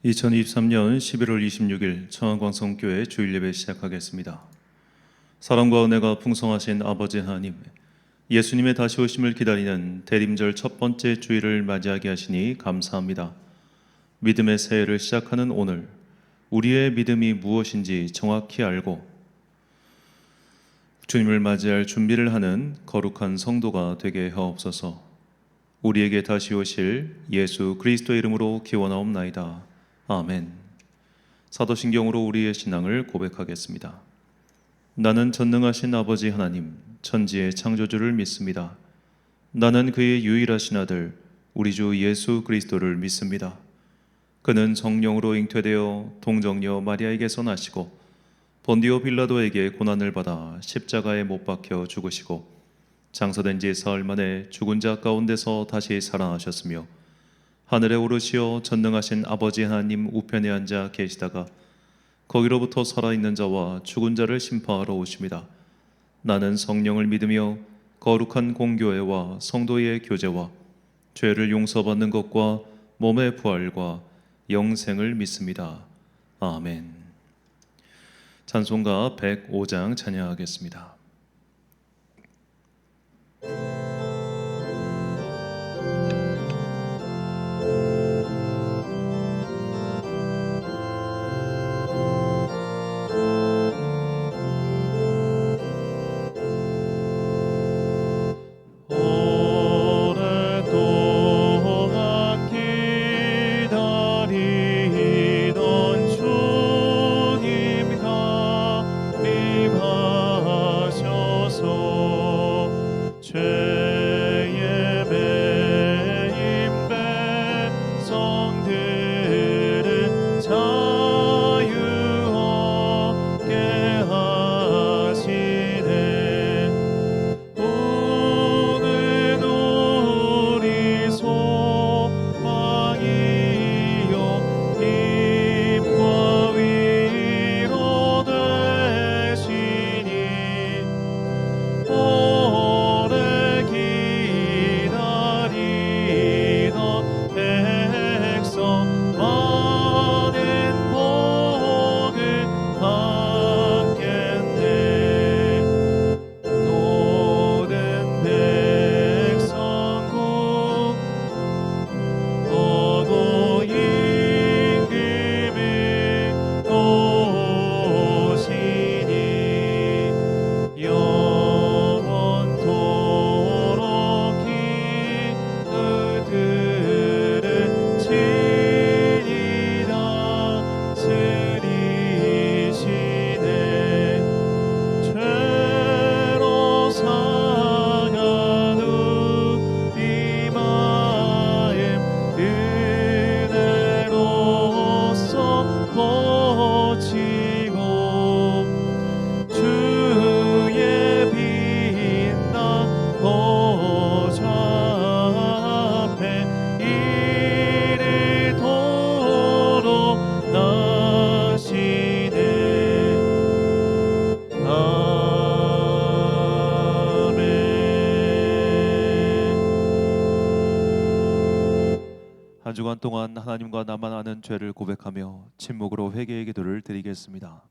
2023년 11월 26일 청안광성교회 주일예배 시작하겠습니다. 사랑과 은혜가 풍성하신 아버지 하나님, 예수님의 다시 오심을 기다리는 대림절 첫 번째 주일을 맞이하게 하시니 감사합니다. 믿음의 새해를 시작하는 오늘, 우리의 믿음이 무엇인지 정확히 알고 주님을 맞이할 준비를 하는 거룩한 성도가 되게 하옵소서. 우리에게 다시 오실 예수 그리스도의 이름으로 기원하옵나이다. 아멘. 사도신경으로 우리의 신앙을 고백하겠습니다. 나는 전능하신 아버지 하나님, 천지의 창조주를 믿습니다. 나는 그의 유일하신 아들, 우리 주 예수 그리스도를 믿습니다. 그는 성령으로 잉태되어 동정녀 마리아에게서 나시고 본디오 빌라도에게 고난을 받아 십자가에 못 박혀 죽으시고 장사된 지 사흘 만에 죽은 자 가운데서 다시 살아나셨으며 하늘에 오르시어 전능하신 아버지 하나님 우편에 앉아 계시다가 거기로부터 살아있는 자와 죽은 자를 심판하러 오십니다. 나는 성령을 믿으며 거룩한 공교회와 성도의 교제와 죄를 용서받는 것과 몸의 부활과 영생을 믿습니다. 아멘. 찬송가 105장 찬양하겠습니다. 한 주간 동안 하나님과 나만 아는 죄를 고백하며 침묵으로 회개의 기도를 드리겠습니다.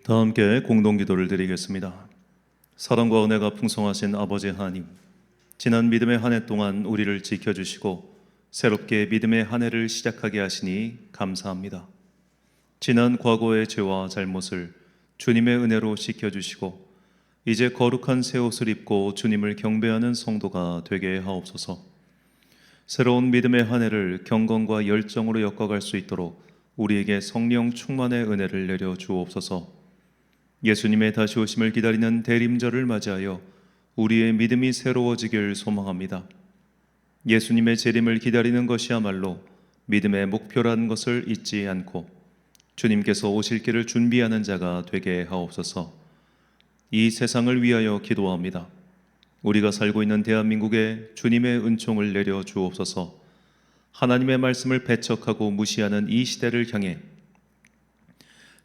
다 함께 공동기도를 드리겠습니다. 사랑과 은혜가 풍성하신 아버지 하나님, 지난 믿음의 한 해 동안 우리를 지켜주시고 새롭게 믿음의 한 해를 시작하게 하시니 감사합니다. 지난 과거의 죄와 잘못을 주님의 은혜로 씻겨주시고 이제 거룩한 새 옷을 입고 주님을 경배하는 성도가 되게 하옵소서. 새로운 믿음의 한 해를 경건과 열정으로 엮어갈 수 있도록 우리에게 성령 충만의 은혜를 내려 주옵소서. 예수님의 다시 오심을 기다리는 대림절을 맞이하여 우리의 믿음이 새로워지길 소망합니다. 예수님의 재림을 기다리는 것이야말로 믿음의 목표라는 것을 잊지 않고 주님께서 오실 길을 준비하는 자가 되게 하옵소서. 이 세상을 위하여 기도합니다. 우리가 살고 있는 대한민국에 주님의 은총을 내려 주옵소서. 하나님의 말씀을 배척하고 무시하는 이 시대를 향해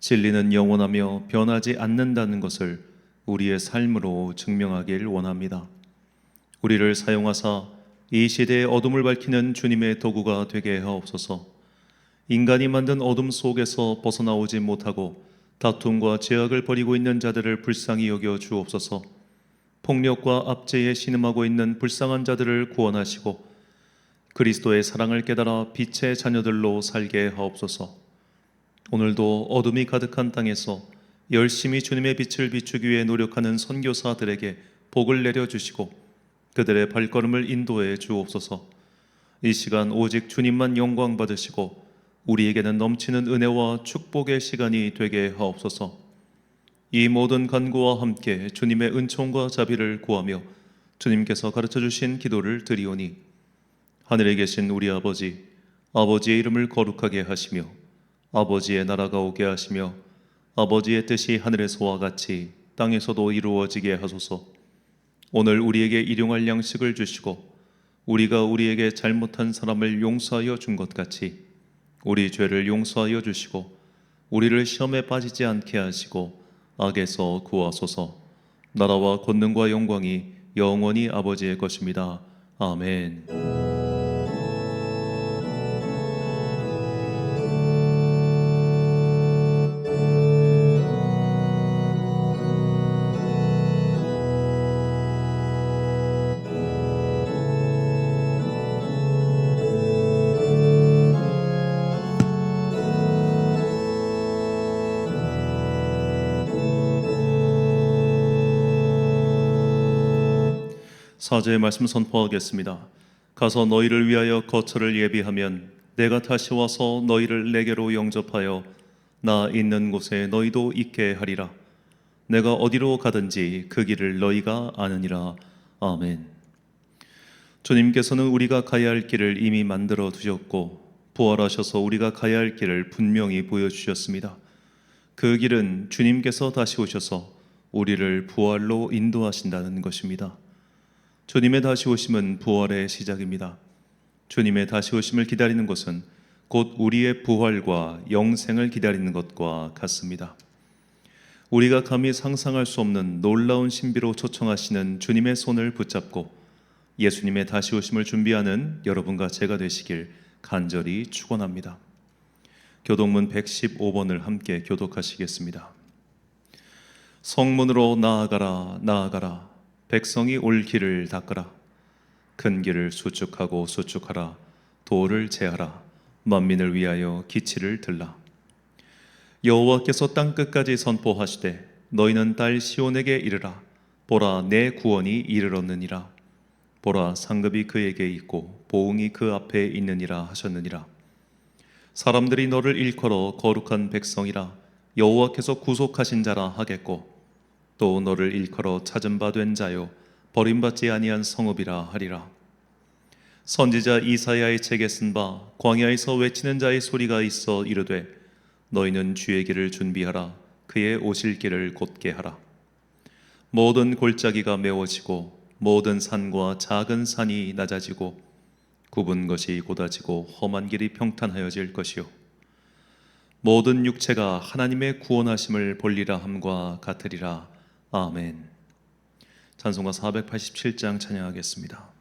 진리는 영원하며 변하지 않는다는 것을 우리의 삶으로 증명하길 원합니다. 우리를 사용하사 이 시대의 어둠을 밝히는 주님의 도구가 되게 하옵소서. 인간이 만든 어둠 속에서 벗어나오지 못하고 다툼과 죄악을 벌이고 있는 자들을 불쌍히 여겨 주옵소서. 폭력과 압제에 신음하고 있는 불쌍한 자들을 구원하시고 그리스도의 사랑을 깨달아 빛의 자녀들로 살게 하옵소서. 오늘도 어둠이 가득한 땅에서 열심히 주님의 빛을 비추기 위해 노력하는 선교사들에게 복을 내려주시고 그들의 발걸음을 인도해 주옵소서. 이 시간 오직 주님만 영광 받으시고 우리에게는 넘치는 은혜와 축복의 시간이 되게 하옵소서. 이 모든 간구와 함께 주님의 은총과 자비를 구하며 주님께서 가르쳐 주신 기도를 드리오니 하늘에 계신 우리 아버지, 아버지의 이름을 거룩하게 하시며 아버지의 나라가 오게 하시며 아버지의 뜻이 하늘에서와 같이 땅에서도 이루어지게 하소서. 오늘 우리에게 일용할 양식을 주시고 우리가 우리에게 잘못한 사람을 용서하여 준 것 같이 우리 죄를 용서하여 주시고 우리를 시험에 빠지지 않게 하시고 악에서 구하소서. 나라와 권능과 영광이 영원히 아버지의 것입니다. 아멘. 사제의 말씀 선포하겠습니다. 가서 너희를 위하여 거처를 예비하면 내가 다시 와서 너희를 내게로 영접하여 나 있는 곳에 너희도 있게 하리라. 내가 어디로 가든지 그 길을 너희가 아느니라. 아멘. 주님께서는 우리가 가야 할 길을 이미 만들어 두셨고 부활하셔서 우리가 가야 할 길을 분명히 보여주셨습니다. 그 길은 주님께서 다시 오셔서 우리를 부활로 인도하신다는 것입니다. 주님의 다시 오심은 부활의 시작입니다. 주님의 다시 오심을 기다리는 것은 곧 우리의 부활과 영생을 기다리는 것과 같습니다. 우리가 감히 상상할 수 없는 놀라운 신비로 초청하시는 주님의 손을 붙잡고 예수님의 다시 오심을 준비하는 여러분과 제가 되시길 간절히 축원합니다. 교독문 115번을 함께 교독하시겠습니다. 성문으로 나아가라, 나아가라. 백성이 올 길을 닦으라. 큰 길을 수축하고 수축하라. 도를 제하라. 만민을 위하여 기치를 들라. 여호와께서 땅 끝까지 선포하시되 너희는 딸 시온에게 이르라. 보라, 내 구원이 이르렀느니라. 보라, 상급이 그에게 있고 보응이 그 앞에 있느니라 하셨느니라. 사람들이 너를 일컬어 거룩한 백성이라 여호와께서 구속하신 자라 하겠고 또 너를 일컬어 찾은 바 된 자요 버림받지 아니한 성읍이라 하리라. 선지자 이사야의 책에 쓴 바 광야에서 외치는 자의 소리가 있어 이르되 너희는 주의 길을 준비하라. 그의 오실 길을 곧게 하라. 모든 골짜기가 메워지고 모든 산과 작은 산이 낮아지고 굽은 것이 곧아지고 험한 길이 평탄하여질 것이요 모든 육체가 하나님의 구원하심을 볼리라 함과 같으리라. 아멘. 찬송가 487장 찬양하겠습니다.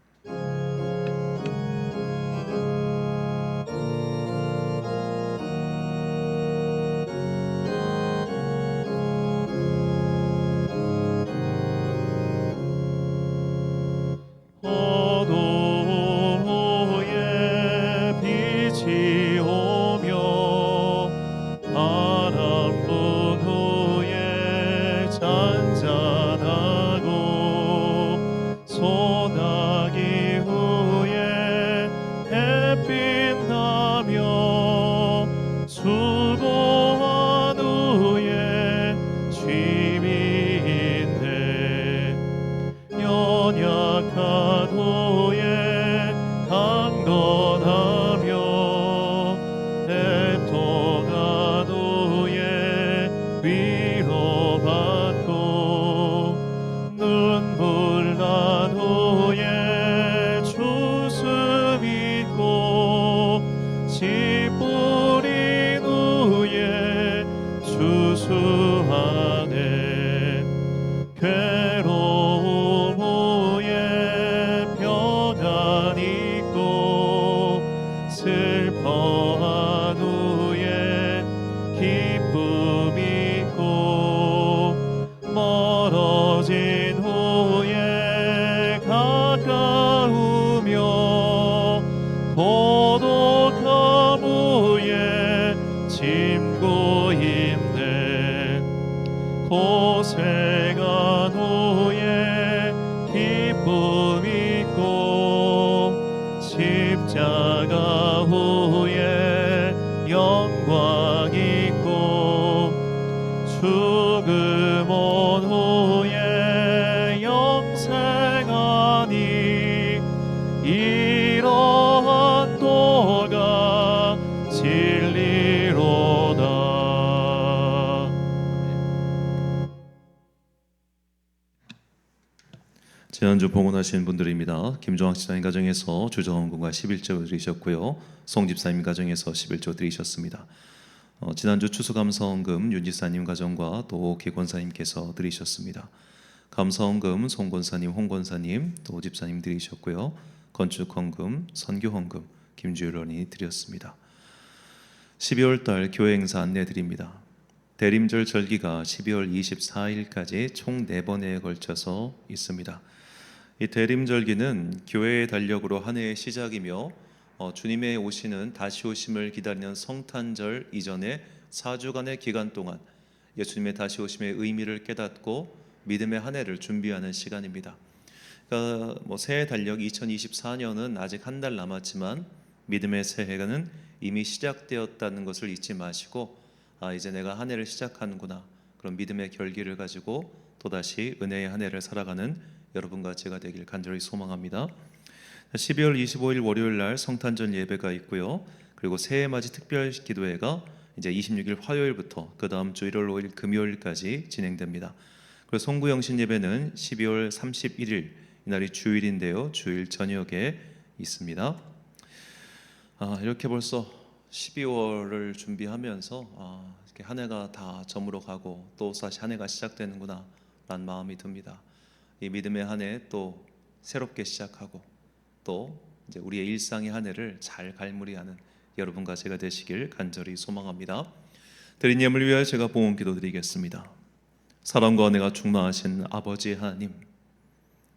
위로받고 눈물 난 후에 주스 믿고 씨 뿌린 후에 주수하네 괴로움 후에 평안 있고 슬퍼한 후에 기쁨 있고 멀어진 후에 가까우며 고독함 후에 짐고 힘내 고생한 후에 기쁨 있고 십자가 후에 영광 있고 죽음 온 후에 영생하니 이러한 도가 진리로다. 지난주 봉헌하신 분들입니다. 김종학 집사님 가정에서 주정원금과 11조 드리셨고요. 송 집사님 가정에서 11조 드리셨습니다. 지난주 추수감사원금 윤 집사님 가정과 또 기권사님께서 드리셨습니다. 감사원금 송 권사님, 홍 권사님, 또 집사님 드리셨고요. 건축헌금, 선교헌금 김주일원이 드렸습니다. 12월 달 교회 행사 안내 드립니다. 대림절 절기가 12월 24일까지 총 4번에 걸쳐서 있습니다. 이 대림절기는 교회의 달력으로 한 해의 시작이며 주님의 오시는 다시 오심을 기다리는 성탄절 이전에 4주간의 기간 동안 예수님의 다시 오심의 의미를 깨닫고 믿음의 한 해를 준비하는 시간입니다. 그러니까 새해 달력 2024년은 아직 한 달 남았지만 믿음의 새해는 이미 시작되었다는 것을 잊지 마시고 이제 내가 한 해를 시작하는구나, 그런 믿음의 결기를 가지고 또다시 은혜의 한 해를 살아가는 여러분과 제가 되길 간절히 소망합니다. 12월 25일 월요일 날 성탄절 예배가 있고요. 그리고 새해맞이 특별 기도회가 이제 26일 화요일부터 그 다음 주 1월 5일 금요일까지 진행됩니다. 그리고 송구영신 예배는 12월 31일 이날이 주일인데요. 주일 저녁에 있습니다. 이렇게 벌써 12월을 준비하면서 이렇게 한 해가 다 저물어 가고 또 다시 한 해가 시작되는구나 라는 마음이 듭니다. 이 믿음의 한 해 또 새롭게 시작하고 또 이제 우리의 일상의 한 해를 잘 갈무리하는 여러분과 제가 되시길 간절히 소망합니다. 드린 예물을 위하여 제가 봉헌 기도 드리겠습니다. 사랑과 은혜가 충만하신 아버지 하나님,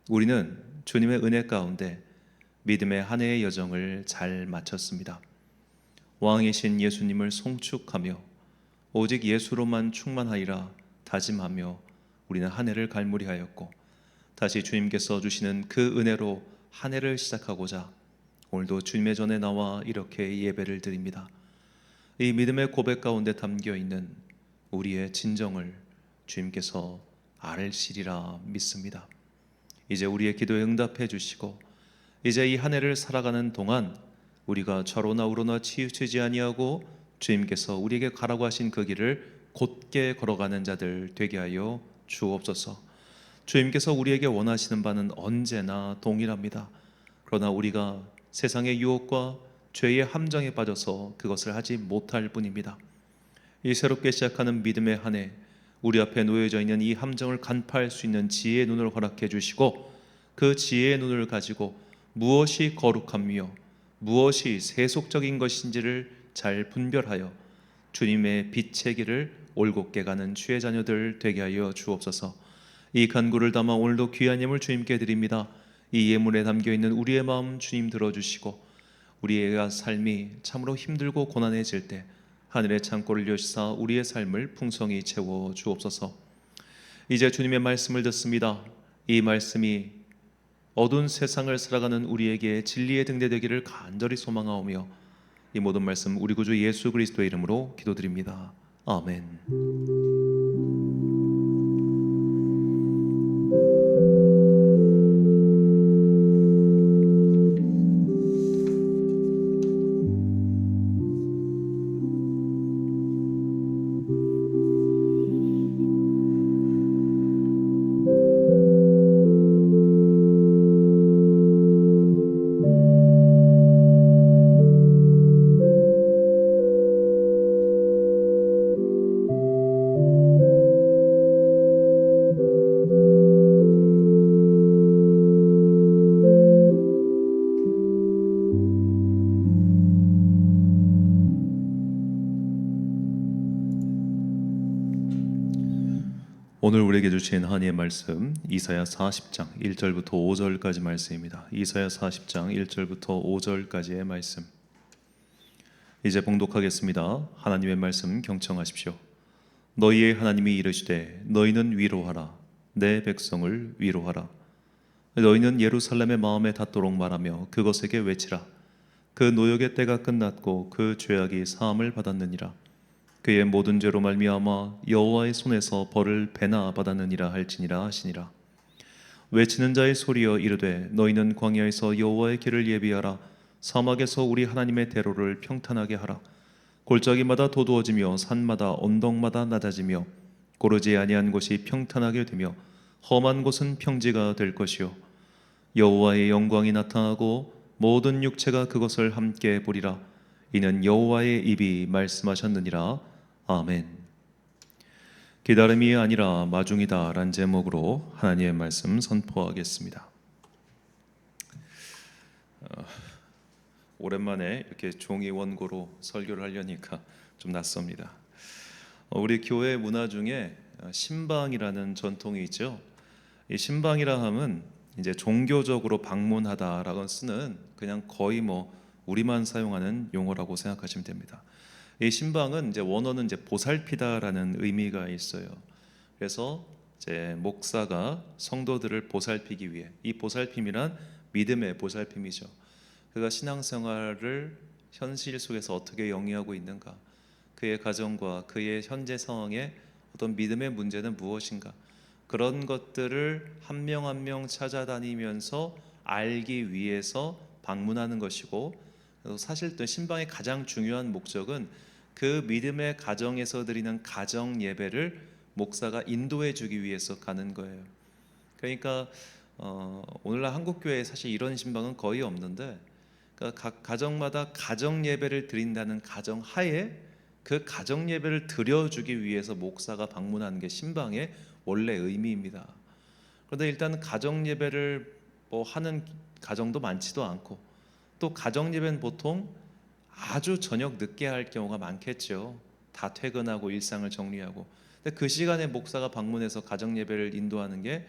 우리는 주님의 은혜 가운데 믿음의 한 해의 여정을 잘 마쳤습니다. 왕이신 예수님을 송축하며 오직 예수로만 충만하리라 다짐하며 우리는 한 해를 갈무리하였고 다시 주님께서 주시는 그 은혜로 한 해를 시작하고자 오늘도 주님의 전에 나와 이렇게 예배를 드립니다. 이 믿음의 고백 가운데 담겨있는 우리의 진정을 주님께서 알으시리라 믿습니다. 이제 우리의 기도에 응답해 주시고 이제 이 한 해를 살아가는 동안 우리가 좌로나 우로나 치우치지 아니하고 주님께서 우리에게 가라고 하신 그 길을 곧게 걸어가는 자들 되게 하여 주옵소서. 주님께서 우리에게 원하시는 바는 언제나 동일합니다. 그러나 우리가 세상의 유혹과 죄의 함정에 빠져서 그것을 하지 못할 뿐입니다. 이 새롭게 시작하는 믿음의 한 해, 우리 앞에 놓여져 있는 이 함정을 간파할 수 있는 지혜의 눈을 허락해 주시고 그 지혜의 눈을 가지고 무엇이 거룩하며 무엇이 세속적인 것인지를 잘 분별하여 주님의 빛의 길을 올곧게 가는 주의 자녀들 되게 하여 주옵소서. 이 간구를 담아 오늘도 귀한 예물 주님께 드립니다. 이 예물에 담겨있는 우리의 마음 주님 들어주시고 우리의 삶이 참으로 힘들고 고난해질 때 하늘의 창고를 여시사 우리의 삶을 풍성히 채워 주옵소서. 이제 주님의 말씀을 듣습니다. 이 말씀이 어두운 세상을 살아가는 우리에게 진리의 등대 되기를 간절히 소망하오며 이 모든 말씀 우리 구주 예수 그리스도의 이름으로 기도드립니다. 아멘. 오늘 우리에게 주신 하나님의 말씀 이사야 40장 1절부터 5절까지 말씀입니다. 이사야 40장 1절부터 5절까지의 말씀 이제 봉독하겠습니다. 하나님의 말씀 경청하십시오. 너희의 하나님이 이르시되 너희는 위로하라. 내 백성을 위로하라. 너희는 예루살렘의 마음에 닿도록 말하며 그것에게 외치라. 그 노역의 때가 끝났고 그 죄악이 사함을 받았느니라. 그의 모든 죄로 말미암아 여호와의 손에서 벌을 배나 받았느니라 할지니라 하시니라. 외치는 자의 소리여 이르되 너희는 광야에서 여호와의 길을 예비하라. 사막에서 우리 하나님의 대로를 평탄하게 하라. 골짜기마다 도두어지며 산마다 언덕마다 낮아지며 고르지 아니한 곳이 평탄하게 되며 험한 곳은 평지가 될 것이요 여호와의 영광이 나타나고 모든 육체가 그것을 함께 보리라. 이는 여호와의 입이 말씀하셨느니라. 아멘. 기다림이 아니라 마중이다 란 제목으로 하나님의 말씀 선포하겠습니다. 오랜만에 이렇게 종이 원고로 설교를 하려니까 좀 낯섭니다. 우리 교회 문화 중에 신방이라는 전통이 있죠. 이 신방이라 함은 이제 종교적으로 방문하다라고 쓰는 그냥 거의 우리만 사용하는 용어라고 생각하시면 됩니다. 이 신방은 이제 원어는 이제 보살피다라는 의미가 있어요. 그래서 이제 목사가 성도들을 보살피기 위해, 이 보살핌이란 믿음의 보살핌이죠. 그가 신앙생활을 현실 속에서 어떻게 영위하고 있는가, 그의 가정과 그의 현재 상황에 어떤 믿음의 문제는 무엇인가, 그런 것들을 한 명 한 명 찾아다니면서 알기 위해서 방문하는 것이고, 사실 또 신방의 가장 중요한 목적은 그 믿음의 가정에서 드리는 가정 예배를 목사가 인도해 주기 위해서 가는 거예요. 그러니까 오늘날 한국 교회에 사실 이런 신방은 거의 없는데, 그러니까 각 가정마다 가정 예배를 드린다는 가정 하에 그 가정 예배를 드려주기 위해서 목사가 방문하는 게 신방의 원래 의미입니다. 그런데 일단 가정 예배를 하는 가정도 많지도 않고, 또 가정 예배는 보통 아주 저녁 늦게 할 경우가 많겠죠. 다 퇴근하고 일상을 정리하고. 근데 그 시간에 목사가 방문해서 가정 예배를 인도하는 게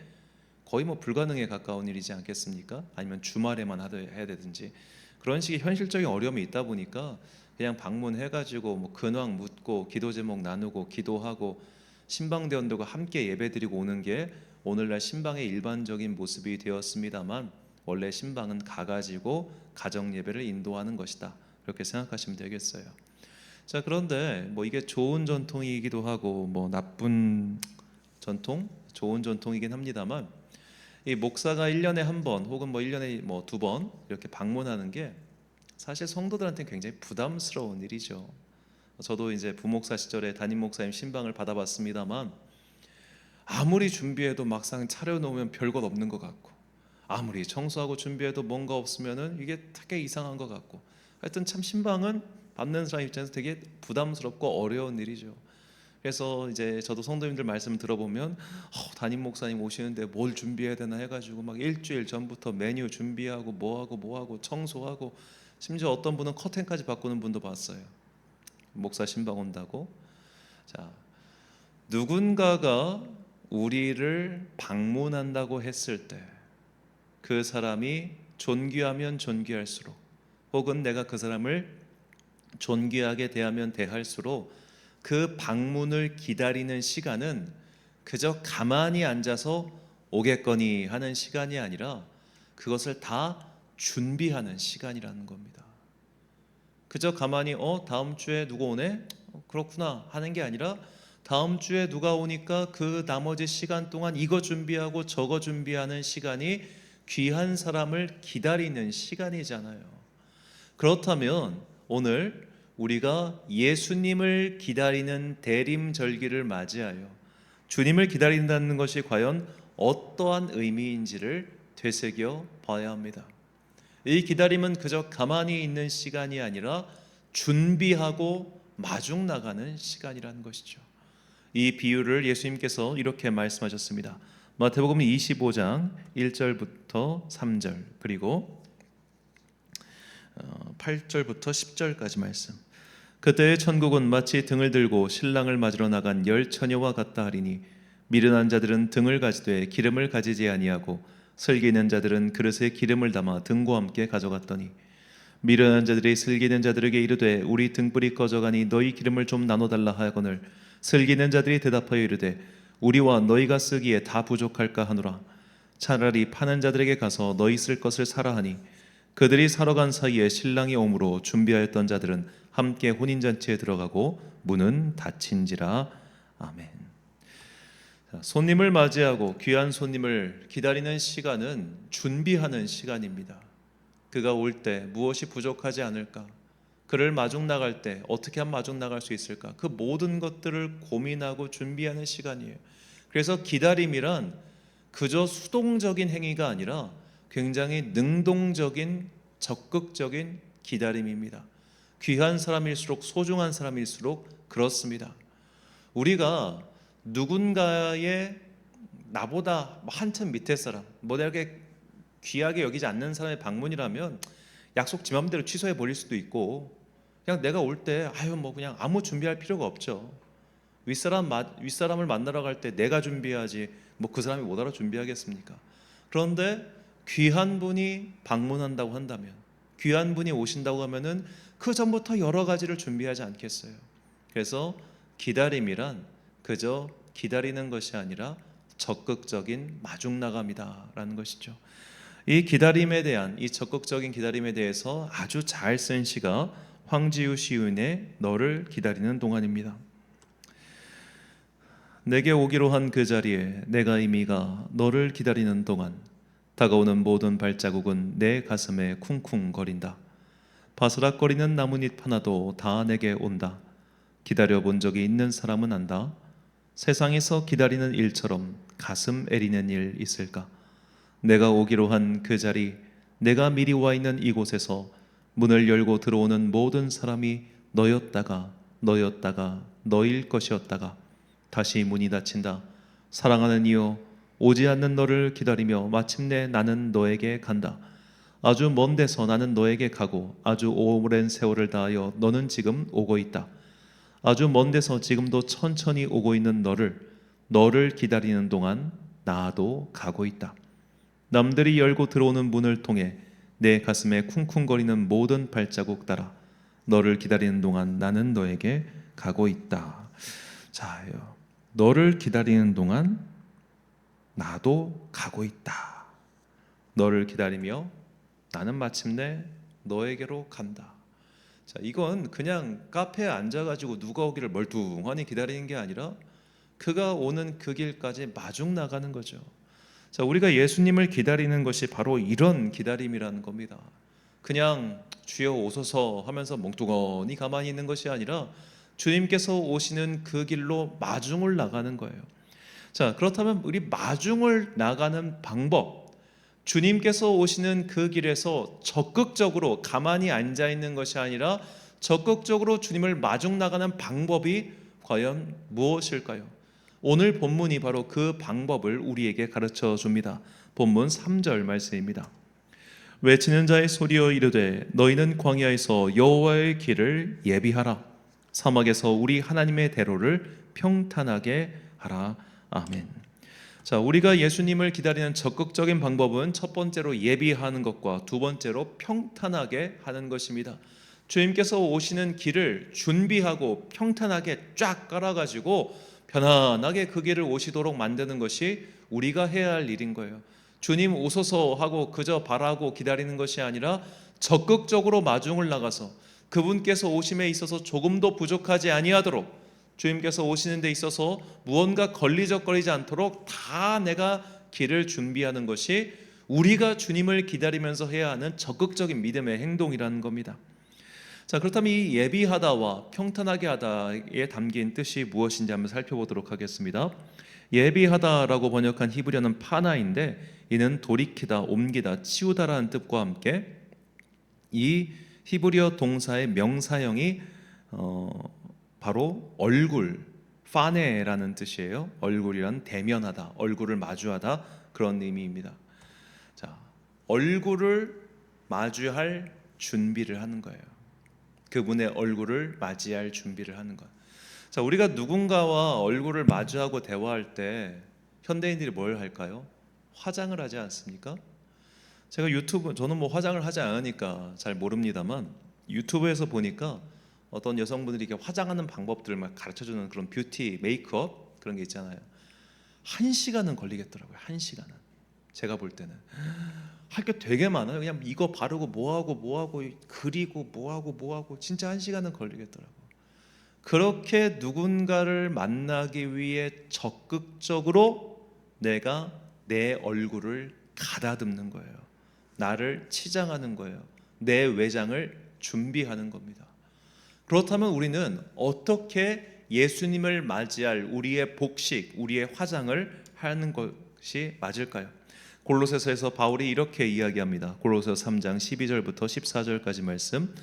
거의 불가능에 가까운 일이지 않겠습니까? 아니면 주말에만 해야 되든지 그런 식의 현실적인 어려움이 있다 보니까 그냥 방문해가지고 근황 묻고 기도 제목 나누고 기도하고 신방대원들과 함께 예배드리고 오는 게 오늘날 신방의 일반적인 모습이 되었습니다만, 원래 신방은 가가지고 가정 예배를 인도하는 것이다, 그렇게 생각하시면 되겠어요. 자, 그런데 이게 좋은 전통이기도 하고 나쁜 전통, 좋은 전통이긴 합니다만, 이 목사가 1년에 한 번 혹은 1년에 2번 이렇게 방문하는 게 사실 성도들한테 굉장히 부담스러운 일이죠. 저도 이제 부목사 시절에 담임 목사님 신방을 받아봤습니다만, 아무리 준비해도 막상 차려놓으면 별것 없는 것 같고, 아무리 청소하고 준비해도 뭔가 없으면은 이게 되게 이상한 것 같고, 하여튼 참 신방은 받는 사람 입장에서 되게 부담스럽고 어려운 일이죠. 그래서 이제 저도 성도님들 말씀 들어보면 담임 목사님 오시는데 뭘 준비해야 되나 해가지고 일주일 전부터 메뉴 준비하고 뭐하고 청소하고, 심지어 어떤 분은 커튼까지 바꾸는 분도 봤어요. 목사 신방 온다고. 자, 누군가가 우리를 방문한다고 했을 때 그 사람이 존귀하면 존귀할수록, 혹은 내가 그 사람을 존귀하게 대하면 대할수록 그 방문을 기다리는 시간은 그저 가만히 앉아서 오겠거니 하는 시간이 아니라 그것을 다 준비하는 시간이라는 겁니다. 그저 가만히 다음 주에 누가 오네? 그렇구나 하는 게 아니라, 다음 주에 누가 오니까 그 나머지 시간 동안 이거 준비하고 저거 준비하는 시간이 귀한 사람을 기다리는 시간이잖아요. 그렇다면 오늘 우리가 예수님을 기다리는 대림절기를 맞이하여 주님을 기다린다는 것이 과연 어떠한 의미인지를 되새겨 봐야 합니다. 이 기다림은 그저 가만히 있는 시간이 아니라 준비하고 마중 나가는 시간이라는 것이죠. 이 비유를 예수님께서 이렇게 말씀하셨습니다. 마태복음 25장 1절부터 3절 그리고 8절부터 10절까지 말씀. 그때의 천국은 마치 등을 들고 신랑을 맞으러 나간 열 처녀와 같다 하리니, 미련한 자들은 등을 가지되 기름을 가지지 아니하고 슬기 있는 자들은 그릇에 기름을 담아 등과 함께 가져갔더니 미련한 자들이 슬기 있는 자들에게 이르되 우리 등불이 꺼져가니 너희 기름을 좀 나눠달라 하거늘 슬기 있는 자들이 대답하여 이르되 우리와 너희가 쓰기에 다 부족할까 하노라. 차라리 파는 자들에게 가서 너희 쓸 것을 사라 하니 그들이 사러 간 사이에 신랑이 오므로 준비하였던 자들은 함께 혼인잔치에 들어가고 문은 닫힌지라. 아멘. 손님을 맞이하고 귀한 손님을 기다리는 시간은 준비하는 시간입니다. 그가 올 때 무엇이 부족하지 않을까? 그를 마중 나갈 때 어떻게 하면 마중 나갈 수 있을까? 그 모든 것들을 고민하고 준비하는 시간이에요. 그래서 기다림이란 그저 수동적인 행위가 아니라 굉장히 능동적인 적극적인 기다림입니다. 귀한 사람일수록 소중한 사람일수록 그렇습니다. 우리가 누군가의 나보다 한참 밑에 사람, 이렇게 귀하게 여기지 않는 사람의 방문이라면 약속 지 맘대로 취소해 버릴 수도 있고 그냥 내가 올 때 그냥 아무 준비할 필요가 없죠. 윗사람을 만나러 갈 때 내가 준비하지 그 사람이 뭐하러 준비하겠습니까? 그런데 귀한 분이 방문한다고 한다면, 귀한 분이 오신다고 하면은 그 전부터 여러 가지를 준비하지 않겠어요. 그래서 기다림이란 그저 기다리는 것이 아니라 적극적인 마중나감이다라는 것이죠. 이 기다림에 대한, 이 적극적인 기다림에 대해서 아주 잘 쓴 시가 황지우 시인의 너를 기다리는 동안입니다. 내게 오기로 한 그 자리에 내가 이미 가 너를 기다리는 동안 다가오는 모든 발자국은 내 가슴에 쿵쿵거린다. 바스락거리는 나뭇잎 하나도 다 내게 온다. 기다려본 적이 있는 사람은 안다. 세상에서 기다리는 일처럼 가슴 애리는 일 있을까? 내가 오기로 한 그 자리, 내가 미리 와 있는 이곳에서 문을 열고 들어오는 모든 사람이 너였다가 너일 것이었다가 다시 문이 닫힌다. 사랑하는 이여, 오지 않는 너를 기다리며 마침내 나는 너에게 간다. 아주 먼 데서 나는 너에게 가고 아주 오랜 세월을 다하여 너는 지금 오고 있다. 아주 먼 데서 지금도 천천히 오고 있는 너를 기다리는 동안 나도 가고 있다. 남들이 열고 들어오는 문을 통해 내 가슴에 쿵쿵거리는 모든 발자국 따라 너를 기다리는 동안 나는 너에게 가고 있다. 자, 너를 기다리는 동안 나도 가고 있다. 너를 기다리며 나는 마침내 너에게로 간다. 자, 이건 그냥 카페에 앉아가지고 누가 오기를 멀뚱하니 기다리는 게 아니라 그가 오는 그 길까지 마중 나가는 거죠. 자, 우리가 예수님을 기다리는 것이 바로 이런 기다림이라는 겁니다. 그냥 주여 오소서 하면서 멍뚱하니 가만히 있는 것이 아니라 주님께서 오시는 그 길로 마중을 나가는 거예요. 자, 그렇다면 우리 마중을 나가는 방법, 주님께서 오시는 그 길에서 적극적으로 가만히 앉아 있는 것이 아니라 적극적으로 주님을 마중 나가는 방법이 과연 무엇일까요? 오늘 본문이 바로 그 방법을 우리에게 가르쳐 줍니다. 본문 3절 말씀입니다. 외치는 자의 소리여 이르되 너희는 광야에서 여호와의 길을 예비하라. 사막에서 우리 하나님의 대로를 평탄하게 하라. 아멘. 자, 우리가 예수님을 기다리는 적극적인 방법은 첫 번째로 예비하는 것과 두 번째로 평탄하게 하는 것입니다. 주님께서 오시는 길을 준비하고 평탄하게 쫙 깔아가지고 편안하게 그 길을 오시도록 만드는 것이 우리가 해야 할 일인 거예요. 주님 오소서 하고 그저 바라고 기다리는 것이 아니라 적극적으로 마중을 나가서 그분께서 오심에 있어서 조금도 부족하지 아니하도록, 주님께서 오시는 데 있어서 무언가 걸리적거리지 않도록 다 내가 길을 준비하는 것이 우리가 주님을 기다리면서 해야 하는 적극적인 믿음의 행동이라는 겁니다. 자, 그렇다면 이 예비하다와 평탄하게 하다에 담긴 뜻이 무엇인지 한번 살펴보도록 하겠습니다. 예비하다라고 번역한 히브리어는 파나인데 이는 돌이키다, 옮기다, 치우다라는 뜻과 함께 이 히브리어 동사의 명사형이 바로 얼굴, 파네라는 뜻이에요. 얼굴이란 대면하다, 얼굴을 마주하다 그런 의미입니다. 자, 얼굴을 마주할 준비를 하는 거예요. 그분의 얼굴을 맞이할 준비를 하는 것. 자, 우리가 누군가와 얼굴을 마주하고 대화할 때 현대인들이 뭘 할까요? 화장을 하지 않습니까? 제가 저는 뭐 화장을 하지 않으니까 잘 모릅니다만 유튜브에서 보니까 어떤 여성분들이 이렇게 화장하는 방법들을 막 가르쳐주는 그런 뷰티 메이크업 그런 게 있잖아요. 1시간은 걸리겠더라고요. 1시간은. 제가 볼 때는 할 게 되게 많아요. 그냥 이거 바르고 뭐하고 그리고 뭐하고 진짜 1시간은 걸리겠더라고요. 그렇게 누군가를 만나기 위해 적극적으로 내가 내 얼굴을 가다듬는 거예요. 나를 치장하는 거예요. 내 외장을 준비하는 겁니다. 그렇다면 우리는 어떻게 예수님을 맞이할 우리의 복식, 우리의 화장을 하는 것이 맞을까요? 골로새서에서 바울이 이렇게 이야기합니다. 골로새 3장 12절부터 14절까지 말씀.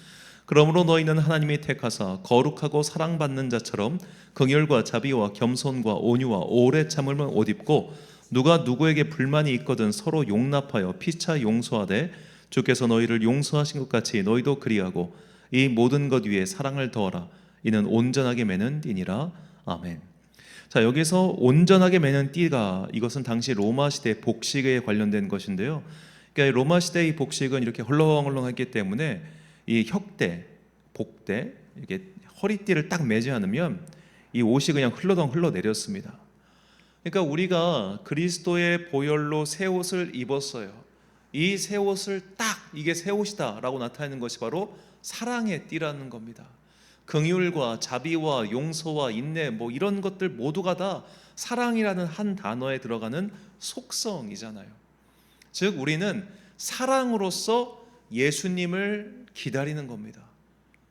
그러므로 너희는 하나님이 택하사 거룩하고 사랑받는 자처럼 긍휼과 자비와 겸손과 온유와 오래 참음을 옷 입고 누가 누구에게 불만이 있거든 서로 용납하여 피차 용서하되 주께서 너희를 용서하신 것 같이 너희도 그리하고 이 모든 것 위에 사랑을 더하라. 이는 온전하게 매는 띠니라. 아멘. 자, 여기서 온전하게 매는 띠가 이것은 당시 로마 시대 복식에 관련된 것인데요. 그러니까 로마 시대의 복식은 이렇게 헐렁헐렁했기 때문에 이 혁대, 복대, 이게 허리띠를 딱 매지 않으면 이 옷이 그냥 흘러내렸습니다. 그러니까 우리가 그리스도의 보혈로 새 옷을 입었어요. 이 새 옷을 딱 이게 새 옷이다라고 나타내는 것이 바로 사랑의 띠라는 겁니다. 긍휼과 자비와 용서와 인내 뭐 이런 것들 모두가 다 사랑이라는 한 단어에 들어가는 속성이잖아요. 즉 우리는 사랑으로서 예수님을 기다리는 겁니다.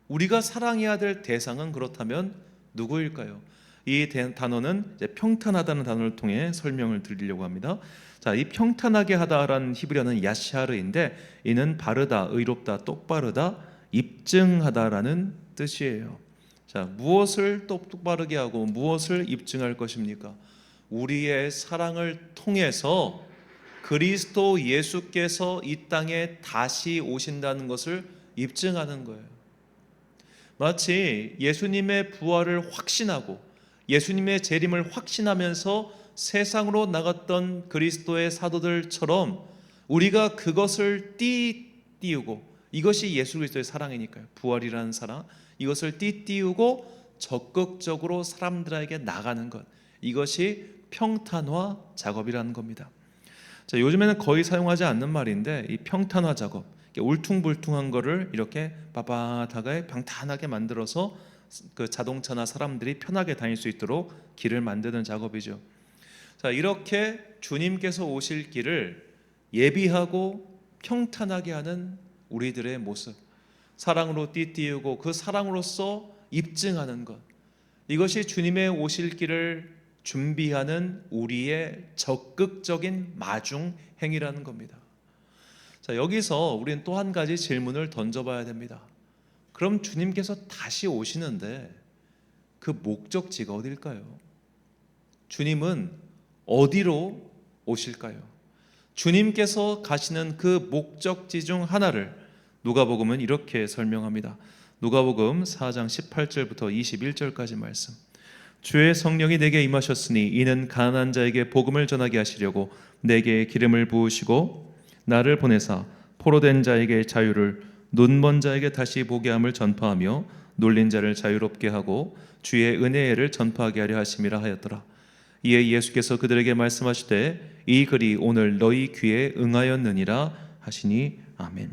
우리가 사랑해야 될 대상은 그렇다면 누구일까요? 이 단어는 이제 평탄하다는 단어를 통해 설명을 드리려고 합니다. 자, 이 평탄하게 하다라는 히브리어는 야샤르인데 이는 바르다, 의롭다, 똑바르다, 입증하다라는 뜻이에요. 자, 무엇을 똑바르게 하고 무엇을 입증할 것입니까? 우리의 사랑을 통해서 그리스도 예수께서 이 땅에 다시 오신다는 것을 입증하는 거예요. 마치 예수님의 부활을 확신하고 예수님의 재림을 확신하면서 세상으로 나갔던 그리스도의 사도들처럼 우리가 그것을 띄우고 이것이 예수 그리스도의 사랑이니까요. 부활이라는 사랑 이것을 띄우고 적극적으로 사람들에게 나가는 것 이것이 평탄화 작업이라는 겁니다. 자, 요즘에는 거의 사용하지 않는 말인데 이 평탄화 작업 울퉁불퉁한 거를 이렇게 빳빳하게 평탄하게 만들어서 그 자동차나 사람들이 편하게 다닐 수 있도록 길을 만드는 작업이죠. 자, 이렇게 주님께서 오실 길을 예비하고 평탄하게 하는 우리들의 모습, 사랑으로 띠띠우고 그 사랑으로서 입증하는 것, 이것이 주님의 오실 길을 준비하는 우리의 적극적인 마중 행위라는 겁니다. 자, 여기서 우리는 또 한 가지 질문을 던져봐야 됩니다. 그럼 주님께서 다시 오시는데 그 목적지가 어딜까요? 주님은 어디로 오실까요? 주님께서 가시는 그 목적지 중 하나를 누가복음은 이렇게 설명합니다. 누가복음 4장 18절부터 21절까지 말씀. 주의 성령이 내게 임하셨으니 이는 가난한 자에게 복음을 전하게 하시려고 내게 기름을 부으시고 나를 보내사 포로된 자에게 자유를 눈먼 자에게 다시 보게 함을 전파하며 놀린 자를 자유롭게 하고 주의 은혜를 전파하게 하려 하심이라 하였더라. 이에 예수께서 그들에게 말씀하시되 이 글이 오늘 너희 귀에 응하였느니라 하시니 아멘.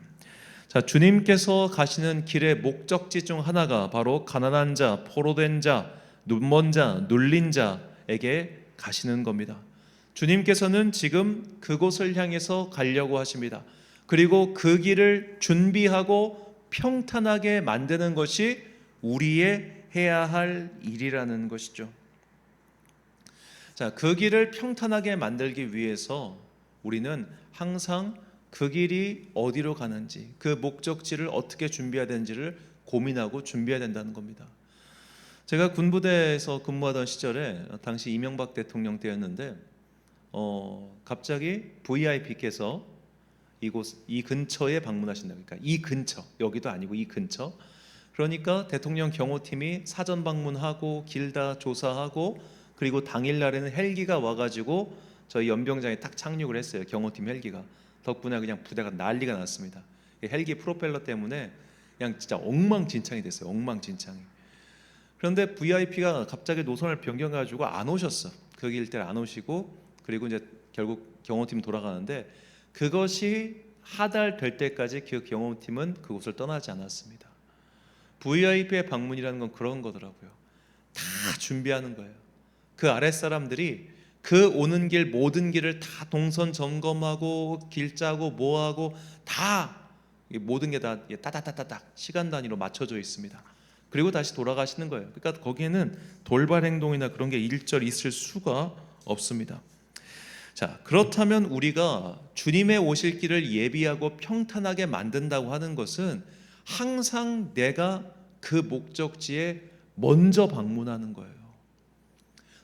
자, 주님께서 가시는 길의 목적지 중 하나가 바로 가난한 자, 포로된 자, 눈먼 자, 눌린 자에게 가시는 겁니다. 주님께서는 지금 그곳을 향해서 가려고 하십니다. 그리고 그 길을 준비하고 평탄하게 만드는 것이 우리의 해야 할 일이라는 것이죠. 자, 그 길을 평탄하게 만들기 위해서 우리는 항상 그 길이 어디로 가는지, 그 목적지를 어떻게 준비해야 되는지를 고민하고 준비해야 된다는 겁니다. 제가 군부대에서 근무하던 시절에 당시 이명박 대통령 때였는데 갑자기 VIP께서 이 근처에 방문하신다. 그러니까 이 근처, 여기도 아니고 이 근처 그러니까 대통령 경호팀이 사전 방문하고 길 다 조사하고, 그리고 당일날에는 헬기가 와가지고 저희 연병장에 딱 착륙을 했어요. 경호팀 헬기가. 덕분에 그냥 부대가 난리가 났습니다. 헬기 프로펠러 때문에 그냥 진짜 엉망진창이 됐어요. 엉망진창이. 그런데 VIP가 갑자기 노선을 변경해가지고 안 오셨어. 그 일대를 안 오시고, 그리고 이제 결국 경호팀 돌아가는데, 그것이 하달될 때까지 그 경호팀은 그곳을 떠나지 않았습니다. VIP의 방문이라는 건 그런 거더라고요. 다 준비하는 거예요. 그 아랫사람들이 그 오는 길 모든 길을 다 동선 점검하고 길 짜고 뭐하고 다 모든 게 다 따다다다닥 시간 단위로 맞춰져 있습니다. 그리고 다시 돌아가시는 거예요. 그러니까 거기에는 돌발 행동이나 그런 게 일절 있을 수가 없습니다. 자, 그렇다면 우리가 주님의 오실 길을 예비하고 평탄하게 만든다고 하는 것은 항상 내가 그 목적지에 먼저 방문하는 거예요.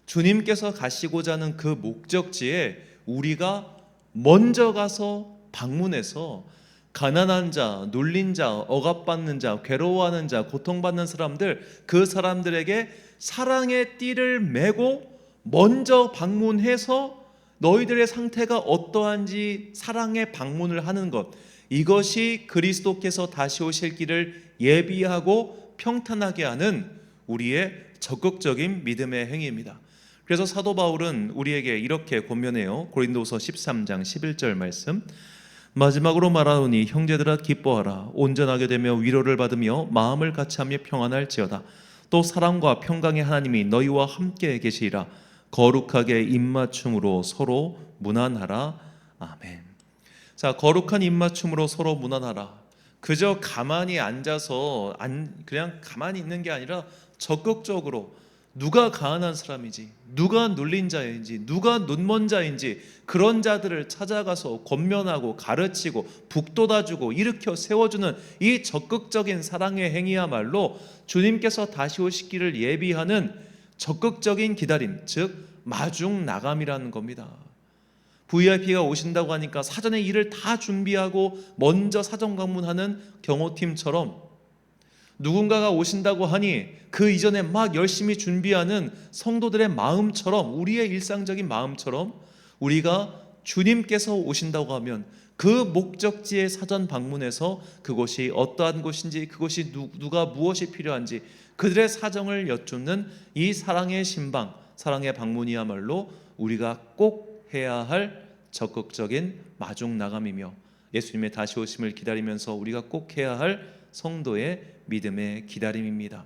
주님께서 가시고자 하는 그 목적지에 우리가 먼저 가서 방문해서 가난한 자, 눌린 자, 억압받는 자, 괴로워하는 자, 고통받는 사람들, 그 사람들에게 사랑의 띠를 메고 먼저 방문해서 너희들의 상태가 어떠한지 사랑의 방문을 하는 것, 이것이 그리스도께서 다시 오실 길을 예비하고 평탄하게 하는 우리의 적극적인 믿음의 행위입니다. 그래서 사도 바울은 우리에게 이렇게 권면해요. 고린도서 13장 11절 말씀, 마지막으로 말하노니 형제들아 기뻐하라. 온전하게 되며 위로를 받으며 마음을 같이하며 평안할지어다. 또 사랑과 평강의 하나님이 너희와 함께 계시리라. 거룩하게 입맞춤으로 서로 문안하라. 아멘. 자, 거룩한 입맞춤으로 서로 문안하라. 그저 가만히 앉아서 그냥 가만히 있는 게 아니라 적극적으로 누가 가난한 사람인지, 누가 눌린 자인지, 누가 눈먼 자인지 그런 자들을 찾아가서 권면하고 가르치고 북돋아주고 일으켜 세워주는 이 적극적인 사랑의 행위야말로 주님께서 다시 오시기를 예비하는 적극적인 기다림, 즉 마중 나감이라는 겁니다. VIP가 오신다고 하니까 사전에 일을 다 준비하고 먼저 사전 방문하는 경호팀처럼, 누군가가 오신다고 하니 그 이전에 막 열심히 준비하는 성도들의 마음처럼, 우리의 일상적인 마음처럼 우리가 주님께서 오신다고 하면 그 목적지에 사전 방문해서 그곳이 어떠한 곳인지, 그곳이 누가 무엇이 필요한지 그들의 사정을 여쭙는 이 사랑의 신방, 사랑의 방문이야말로 우리가 꼭 해야 할 적극적인 마중 나감이며 예수님의 다시 오심을 기다리면서 우리가 꼭 해야 할 성도의 믿음의 기다림입니다.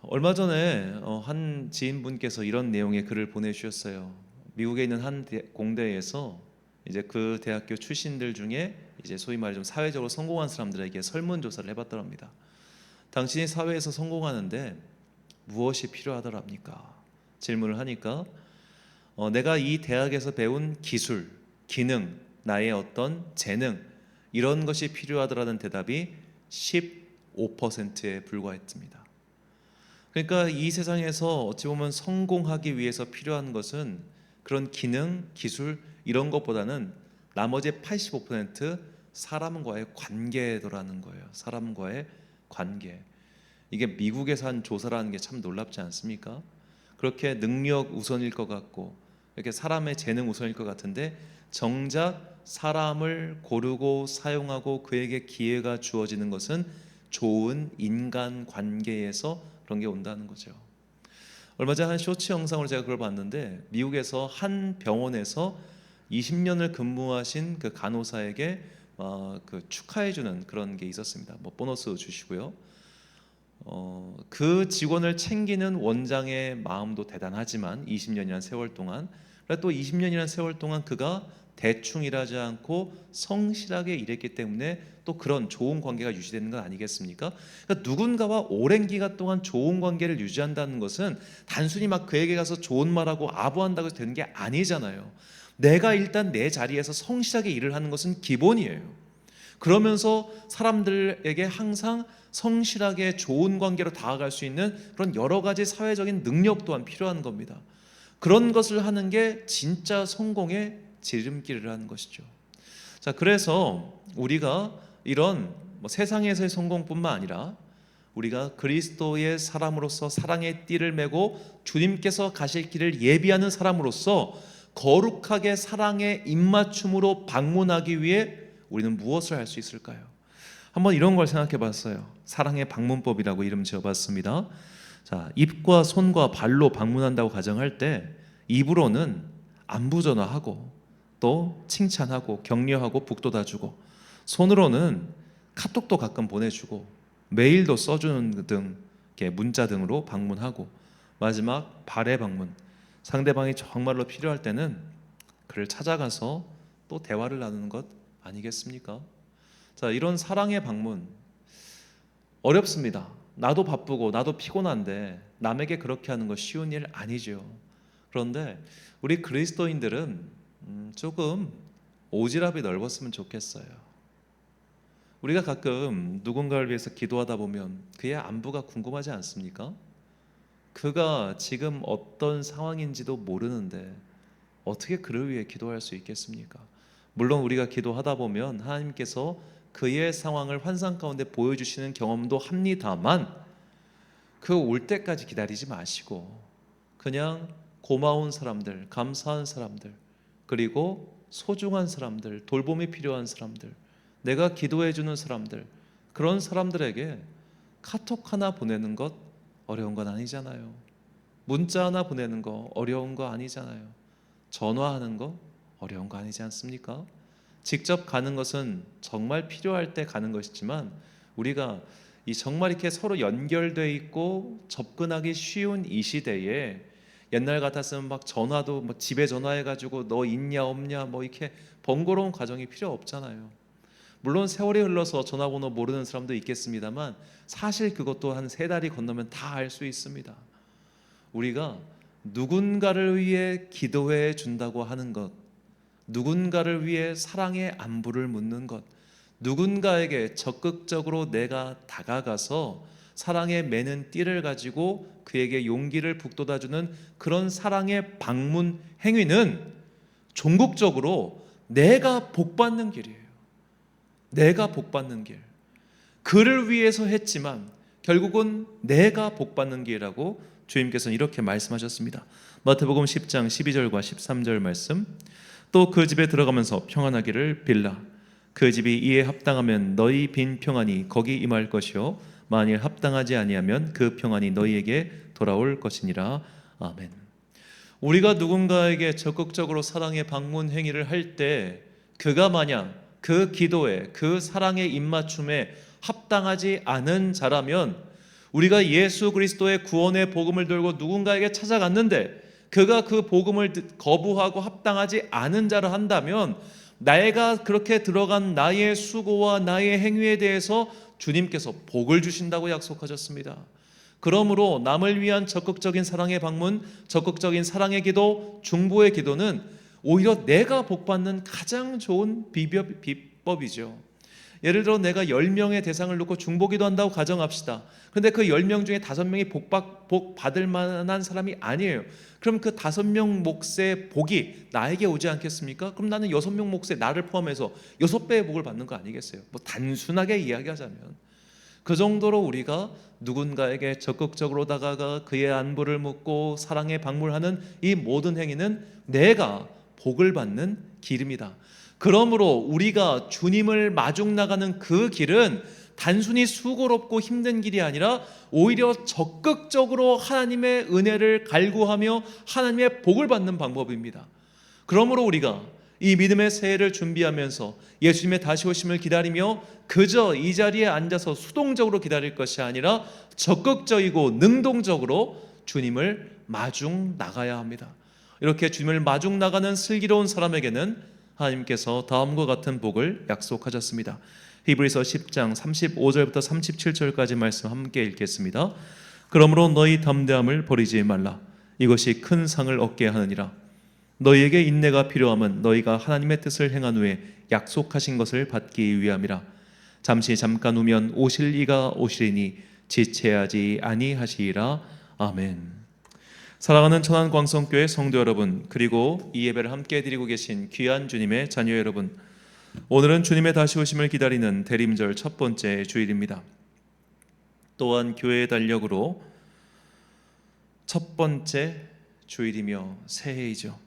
얼마 전에 한 지인분께서 이런 내용의 글을 보내주셨어요. 미국에 있는 한 공대에서 이제 그 대학교 출신들 중에 이제 소위 말해 좀 사회적으로 성공한 사람들에게 설문조사를 해봤더랍니다. 당신이 사회에서 성공하는데 무엇이 필요하더랍니까? 질문을 하니까 내가 이 대학에서 배운 기술, 기능, 나의 어떤 재능, 이런 것이 필요하더라는 대답이 15%에 불과했습니다. 그러니까 이 세상에서 어찌 보면 성공하기 위해서 필요한 것은 그런 기능, 기술 이런 것보다는 나머지 85% 사람과의 관계더라는 거예요. 사람과의 관계. 이게 미국에서 한 조사라는 게 참 놀랍지 않습니까? 그렇게 능력 우선일 것 같고 이렇게 사람의 재능 우선일 것 같은데 정작 사람을 고르고 사용하고 그에게 기회가 주어지는 것은 좋은 인간 관계에서 그런 게 온다는 거죠. 얼마 전에 한 쇼츠 영상으로 제가 그걸 봤는데, 미국에서 한 병원에서 20년을 근무하신 그 간호사에게 그 축하해주는 그런 게 있었습니다. 뭐 보너스 주시고요. 그 직원을 챙기는 원장의 마음도 대단하지만 20년이라는 세월 동안, 또 20년이라는 세월 동안 그가 대충 일하지 않고 성실하게 일했기 때문에 또 그런 좋은 관계가 유지되는 건 아니겠습니까? 그러니까 누군가와 오랜 기간 동안 좋은 관계를 유지한다는 것은 단순히 막 그에게 가서 좋은 말하고 아부한다고 해서 되는 게 아니잖아요. 내가 일단 내 자리에서 성실하게 일을 하는 것은 기본이에요. 그러면서 사람들에게 항상 성실하게 좋은 관계로 다가갈 수 있는 그런 여러 가지 사회적인 능력 또한 필요한 겁니다. 그런 것을 하는 게 진짜 성공의 지름길을 하는 것이죠. 자, 그래서 우리가 이런 세상에서의 성공뿐만 아니라 우리가 그리스도의 사람으로서 사랑의 띠를 메고 주님께서 가실 길을 예비하는 사람으로서 거룩하게 사랑의 입맞춤으로 방문하기 위해 우리는 무엇을 할 수 있을까요? 한번 이런 걸 생각해 봤어요. 사랑의 방문법이라고 이름 지어봤습니다. 자, 입과 손과 발로 방문한다고 가정할 때, 입으로는 안부 전화하고 또 칭찬하고 격려하고 북돋아주고, 손으로는 카톡도 가끔 보내주고 메일도 써주는 등 이렇게 문자 등으로 방문하고, 마지막 발의 방문, 상대방이 정말로 필요할 때는 그를 찾아가서 또 대화를 나누는 것 아니겠습니까? 자, 이런 사랑의 방문 어렵습니다. 나도 바쁘고 나도 피곤한데 남에게 그렇게 하는 거 쉬운 일 아니죠. 그런데 우리 그리스도인들은 조금 오지랖이 넓었으면 좋겠어요. 우리가 가끔 누군가를 위해서 기도하다 보면 그의 안부가 궁금하지 않습니까? 그가 지금 어떤 상황인지도 모르는데 어떻게 그를 위해 기도할 수 있겠습니까? 물론 우리가 기도하다 보면 하나님께서 그의 상황을 환상 가운데 보여주시는 경험도 합니다만, 그 올 때까지 기다리지 마시고 그냥 고마운 사람들, 감사한 사람들, 그리고 소중한 사람들, 돌봄이 필요한 사람들, 내가 기도해 주는 사람들, 그런 사람들에게 카톡 하나 보내는 것 어려운 건 아니잖아요. 문자 하나 보내는 거 어려운 거 아니잖아요. 전화하는 거 어려운 거 아니지 않습니까? 직접 가는 것은 정말 필요할 때 가는 것이지만, 우리가 이 정말 이렇게 서로 연결돼 있고 접근하기 쉬운 이 시대에 옛날 같았으면 막 전화도 집에 전화해가지고 너 있냐 없냐 이렇게 번거로운 과정이 필요 없잖아요. 물론 세월이 흘러서 전화번호 모르는 사람도 있겠습니다만 사실 그것도 한 3달이 건너면 다 알 수 있습니다. 우리가 누군가를 위해 기도해 준다고 하는 것, 누군가를 위해 사랑의 안부를 묻는 것, 누군가에게 적극적으로 내가 다가가서 사랑의 매는 띠를 가지고 그에게 용기를 북돋아주는 그런 사랑의 방문 행위는 종국적으로 내가 복받는 길이에요. 내가 복받는 길. 그를 위해서 했지만 결국은 내가 복받는 길이라고 주님께서는 이렇게 말씀하셨습니다. 마태복음 10장 12절과 13절 말씀. 또 그 집에 들어가면서 평안하기를 빌라. 그 집이 이에 합당하면 너희 빈 평안이 거기 임할 것이요 만일 합당하지 아니하면 그 평안이 너희에게 돌아올 것이니라. 아멘. 우리가 누군가에게 적극적으로 사랑의 방문 행위를 할 때 그가 만약 그 기도에, 그 사랑의 입맞춤에 합당하지 않은 자라면, 우리가 예수 그리스도의 구원의 복음을 들고 누군가에게 찾아갔는데 그가 그 복음을 거부하고 합당하지 않은 자를 한다면, 내가 그렇게 들어간 나의 수고와 나의 행위에 대해서 주님께서 복을 주신다고 약속하셨습니다. 그러므로 남을 위한 적극적인 사랑의 방문, 적극적인 사랑의 기도, 중보의 기도는 오히려 내가 복받는 가장 좋은 비법이죠. 예를 들어 내가 10명의 대상을 놓고 중보기도 한다고 가정합시다. 그런데 그 10명 중에 5명이 복 받을 만한 사람이 아니에요. 그럼 그 5명 몫의 복이 나에게 오지 않겠습니까? 그럼 나는 6명 몫의 나를 포함해서 6배의 복을 받는 거 아니겠어요? 단순하게 이야기하자면 그 정도로 우리가 누군가에게 적극적으로 다가가 그의 안부를 묻고 사랑에 방문하는 이 모든 행위는 내가 복을 받는 길입니다. 그러므로 우리가 주님을 마중 나가는 그 길은 단순히 수고롭고 힘든 길이 아니라 오히려 적극적으로 하나님의 은혜를 갈구하며 하나님의 복을 받는 방법입니다. 그러므로 우리가 이 믿음의 새해를 준비하면서 예수님의 다시 오심을 기다리며 그저 이 자리에 앉아서 수동적으로 기다릴 것이 아니라 적극적이고 능동적으로 주님을 마중 나가야 합니다. 이렇게 주님을 마중 나가는 슬기로운 사람에게는 하나님께서 다음과 같은 복을 약속하셨습니다. 히브리서 10장 35절부터 37절까지 말씀 함께 읽겠습니다. 그러므로 너희 담대함을 버리지 말라. 이것이 큰 상을 얻게 하느니라. 너희에게 인내가 필요함은 너희가 하나님의 뜻을 행한 후에 약속하신 것을 받기 위함이라. 잠깐 후면 오실 이가 오시리니 지체하지 아니하시리라. 아멘. 사랑하는 천안광성교회 성도 여러분, 그리고 이 예배를 함께 드리고 계신 귀한 주님의 자녀 여러분, 오늘은 주님의 다시 오심을 기다리는 대림절 첫 번째 주일입니다. 또한 교회의 달력으로 첫 번째 주일이며 새해이죠.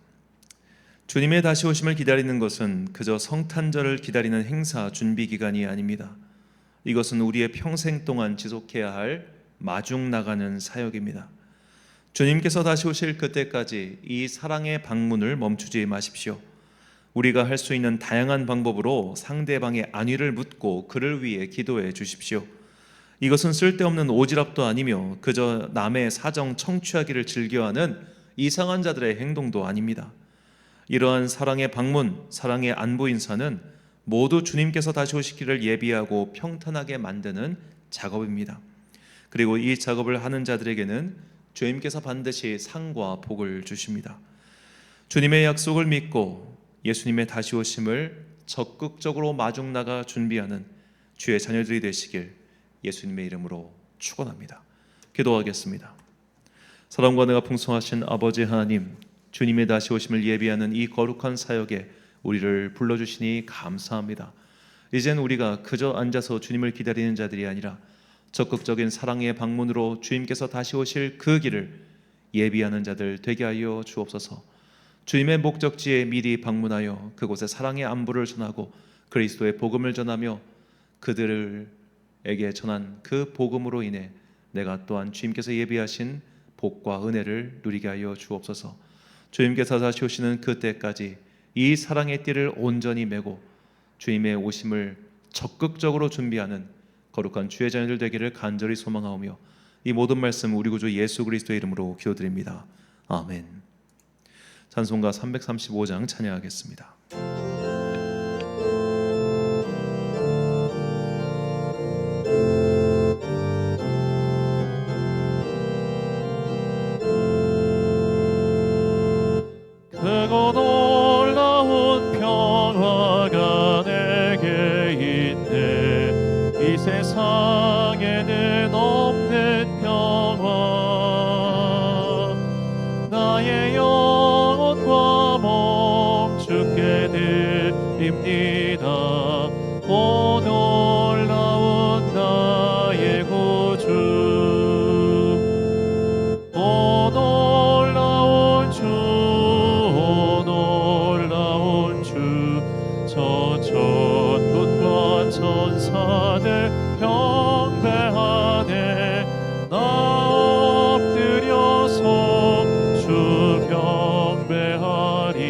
주님의 다시 오심을 기다리는 것은 그저 성탄절을 기다리는 행사 준비 기간이 아닙니다. 이것은 우리의 평생 동안 지속해야 할 마중 나가는 사역입니다. 주님께서 다시 오실 그때까지 이 사랑의 방문을 멈추지 마십시오. 우리가 할 수 있는 다양한 방법으로 상대방의 안위를 묻고 그를 위해 기도해 주십시오. 이것은 쓸데없는 오지랖도 아니며 그저 남의 사정 청취하기를 즐겨하는 이상한 자들의 행동도 아닙니다. 이러한 사랑의 방문, 사랑의 안부 인사는 모두 주님께서 다시 오시기를 예비하고 평탄하게 만드는 작업입니다. 그리고 이 작업을 하는 자들에게는 주님께서 반드시 상과 복을 주십니다. 주님의 약속을 믿고 예수님의 다시 오심을 적극적으로 마중 나가 준비하는 주의 자녀들이 되시길 예수님의 이름으로 축원합니다. 기도하겠습니다. 사랑과 은혜가 풍성하신 아버지 하나님, 주님의 다시 오심을 예비하는 이 거룩한 사역에 우리를 불러주시니 감사합니다. 이젠 우리가 그저 앉아서 주님을 기다리는 자들이 아니라 적극적인 사랑의 방문으로 주님께서 다시 오실 그 길을 예비하는 자들 되게 하여 주옵소서. 주님의 목적지에 미리 방문하여 그곳에 사랑의 안부를 전하고 그리스도의 복음을 전하며 그들에게 전한 그 복음으로 인해 내가 또한 주님께서 예비하신 복과 은혜를 누리게 하여 주옵소서. 주님께서 다시 오시는 그때까지 이 사랑의 띠를 온전히 메고 주님의 오심을 적극적으로 준비하는 거룩한 주의 자녀들 되기를 간절히 소망하오며 이 모든 말씀 우리 구주 예수 그리스도의 이름으로 기도드립니다. 아멘. 찬송가 335장 찬양하겠습니다. 크고 놀라운 평화가 내게 있네. 이 세상에는 없는 평화. 나의 영혼과 몸 주께 드립니다. 오 놀라운 나의 구주, 오 놀라운 주, 저 천군과 천사들 경배하네. 나 엎드려서 주 경배하리.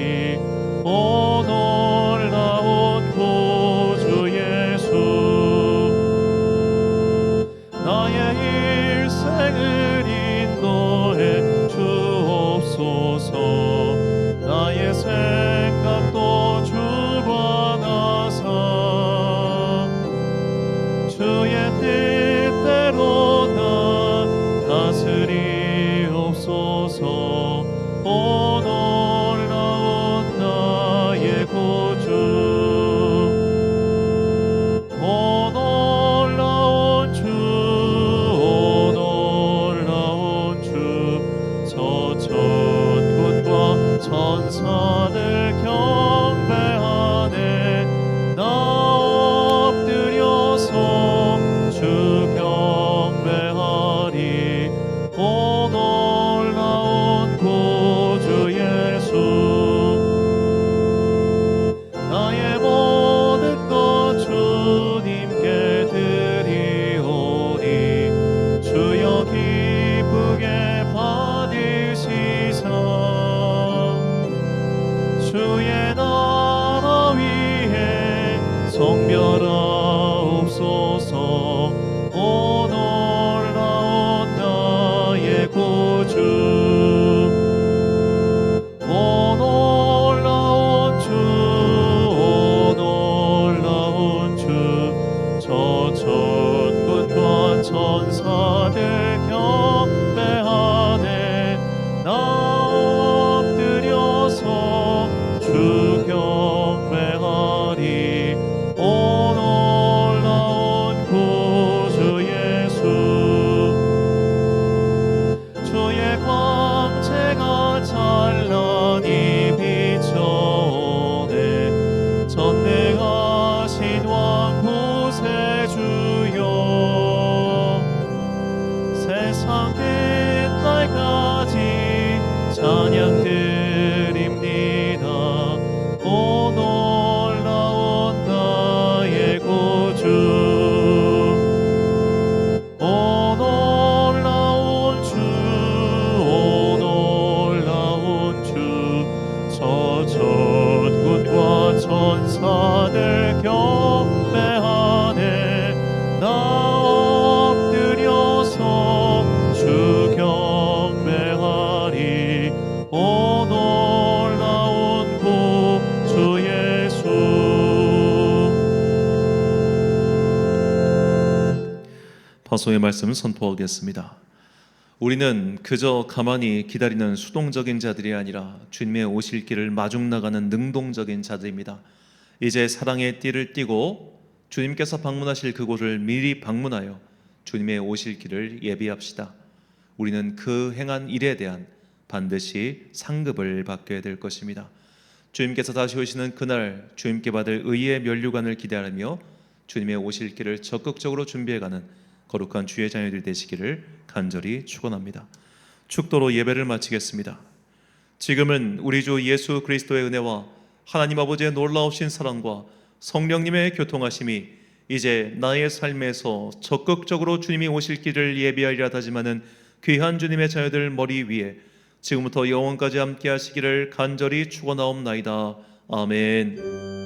오 놀라운 구주 예수, 나의 일생을 인도해 주옵소서. 나의 생각도 주관하사 주의 뜻대로 나 다스리옵소서. 오 놀라운 나의 구주, 오 놀라운 주, 오 놀라운 주, 저 천군과 천사들 경배하네. 나 엎드려서 주 경배하리. 오 놀라운 구주 예수, 나의 모든 것 주님께 드리오니. 주여 기쁘게 받으시사. 주 다소의 말씀을 선포하겠습니다. 우리는 그저 가만히 기다리는 수동적인 자들이 아니라 주님의 오실 길을 마중 나가는 능동적인 자들입니다. 이제 사랑의 띠를 띠고 주님께서 방문하실 그곳을 미리 방문하여 주님의 오실 길을 예비합시다. 우리는 그 행한 일에 대한 반드시 상급을 받게 될 것입니다. 주님께서 다시 오시는 그날 주님께 받을 의의 면류관을 기대하며 주님의 오실 길을 적극적으로 준비해가는 거룩한 주의 자녀들이 되시기를 간절히 축원합니다. 축도로 예배를 마치겠습니다. 지금은 우리 주 예수 그리스도의 은혜와 하나님 아버지의 놀라우신 사랑과 성령님의 교통하심이 이제 나의 삶에서 적극적으로 주님이 오실 길을 예비하리라 다짐하는 귀한 주님의 자녀들 머리 위에 지금부터 영원까지 함께 하시기를 간절히 축원하옵나이다. 아멘.